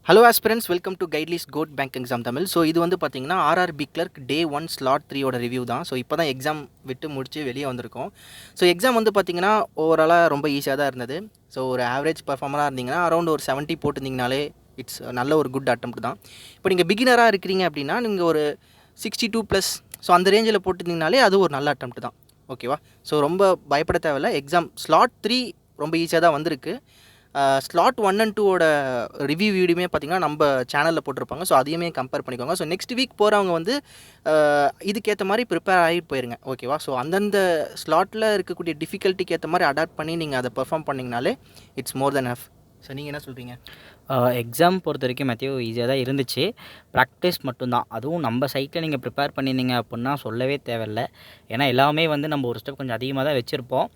Hello aspirants, welcome to Guidely's code bank exam Tamil. So இது வந்து பார்த்தீங்கன்னா RRB clerk day 1 slot 3 review தான். So இப்போ தான் எக்ஸாம் விட்டு முடிச்சு வெளியே வந்திருக்கோம். ஸோ எக்ஸாம் வந்து பார்த்தீங்கன்னா ஓவராலாக ரொம்ப ஈஸியாக தான் இருந்தது. ஸோ ஒரு ஆவரேஜ் பர்ஃபார்மராக இருந்தீங்கன்னா அரௌண்ட் ஒரு 70 போட்டிருந்தீங்கனாலே இட்ஸ் நல்ல ஒரு குட் அட்டெம்ப்ட் தான். இப்போ நீங்கள் பிகினராக இருக்கிறீங்க அப்படின்னா நீங்கள் ஒரு 62+, ஸோ அந்த ரேஞ்சில் போட்டிருந்தீங்கனாலே அது ஒரு நல்ல அட்டெம்ப்ட் தான். ஓகேவா? ஸோ ரொம்ப பயப்பட தேவையில்ல. எக்ஸாம் ஸ்லாட் 3 ரொம்ப ஈஸியாக தான் வந்திருக்கு. ஸ்லாட் 1 அண்ட் 2ஓட ரிவ்யூ வீடியோமே பார்த்திங்கன்னா நம்ம சேனலில் போட்டிருப்பாங்க. ஸோ அதையுமே கம்பேர் பண்ணிக்கோங்க. ஸோ நெக்ஸ்ட் வீக் போகிறவங்க வந்து இதுக்கேற்ற மாதிரி ப்ரிப்பேர் ஆகிட்டு போயிருங்க. ஓகேவா? ஸோ அந்தந்த ஸ்லாட்டில் இருக்கக்கூடிய டிஃபிகல்ட்டிக்கு ஏற்ற மாதிரி அடாப்ட் பண்ணி நீங்கள் அதை பெர்ஃபார்ம் பண்ணிங்கனாலே it's more than half. So நீங்கள் என்ன சொல்கிறீங்க? எக்ஸாம் பொறுத்த வரைக்கும் மேத்யூ ஈஸியாக தான் இருந்துச்சு. ப்ராக்டிஸ் மட்டும்தான். அதுவும் நம்ம சைட்டில் நீங்கள் ப்ரிப்பேர் பண்ணியிருந்தீங்க அப்புடின்னா சொல்லவே தேவையில்ல. ஏன்னா எல்லாமே வந்து நம்ம ஒரு ஸ்டெப் கொஞ்சம் அதிகமாக தான் வச்சுருப்போம்.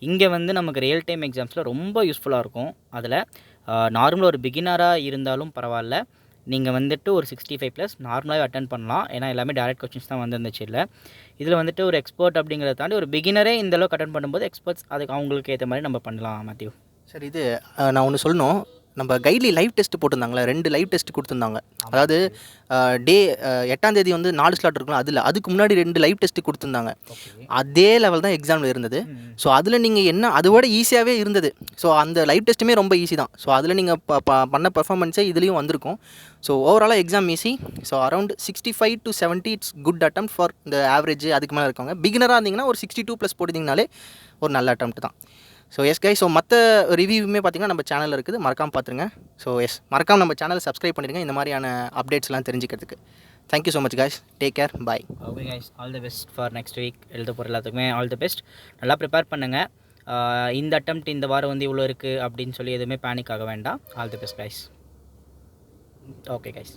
இங்கே வந்து நமக்கு ரியல் டைம் எக்ஸாம்ஸில் ரொம்ப யூஸ்ஃபுல்லாக இருக்கும். அதில் நார்மலாக ஒரு பிகினராக இருந்தாலும் பரவாயில்ல, நீங்கள் வந்துட்டு ஒரு 65+ நார்மலாகவே அட்டன் பண்ணலாம். ஏன்னா எல்லாமே டேரக்ட் கொஸ்டின்ஸ் தான் வந்துருந்துச்சு. இல்லை இதில் வந்துட்டு ஒரு எக்ஸ்பர்ட் அப்படிங்கிறத தாண்டி ஒரு பிகினரே இந்தளவுக்கு அட்டன் பண்ணும்போது எக்ஸ்பர்ட்ஸ் அதுக்கு அவங்களுக்கு ஏற்ற மாதிரி நம்ம பண்ணலாம் மேத்யூ. சரி, இது நான் ஒன்று சொல்லணும். நம்ம கைட்லி லைவ் டெஸ்ட் போட்டிருந்தாங்களே, 2 லைவ் டெஸ்ட் கொடுத்துருந்தாங்க. அதாவது டே 8ஆம் தேதி வந்து 4 ஸ்லாட் இருக்கலாம். அதுக்கு முன்னாடி 2 லைவ் டெஸ்ட் கொடுத்துருந்தாங்க. அதே லெவல் தான் எக்ஸாமில் இருந்தது. ஸோ அதில் நீங்கள் என்ன அதோட ஈஸியாகவே இருந்தது. ஸோ அந்த லைவ் டெஸ்ட்டுமே ரொம்ப ஈஸி தான். ஸோ அதில் நீங்கள் பண்ண பர்ஃபார்மன்ஸே இதுலேயும் வந்திருக்கும். ஸோ ஓவராலாக exam easy. So around 65 to 70 it's good attempt for இந்த ஆவரேஜ். அதுக்கு மேலே இருக்கவங்க பிகினராக இருந்தீங்கன்னா ஒரு 62+ போட்டிருந்தீங்கனாலே ஒரு நல்ல அட்டெம்ப்ட் தான். ஸோ எஸ் கை. ஸோ மற்ற ரிவ்யூவுமே பார்த்திங்கன்னா நம்ம சேனலில் இருக்குது, மறக்காமல் பார்த்துருங்க. ஸோ எஸ், மறக்காமல் நம்ம சேனலை சப்ஸ்கிரைப் பண்ணிடுங்க இந்த மாதிரியான அப்டேட்ஸ்லாம் தெரிஞ்சுக்கிறதுக்கு. Thank you so much guys. Take care. Bye. Okay guys, all the best for next week. எழுத போகிற எல்லாத்துக்குமே ஆல் தி பெஸ்ட். நல்லா ப்ரிப்பேர் பண்ணுங்கள். இந்த அட்டெம்ப்ட் இந்த வாரம் வந்து இவ்வளோ இருக்குது அப்படின்னு சொல்லி எதுவுமே பேனிக் ஆக வேண்டாம். All the best guys. Okay guys.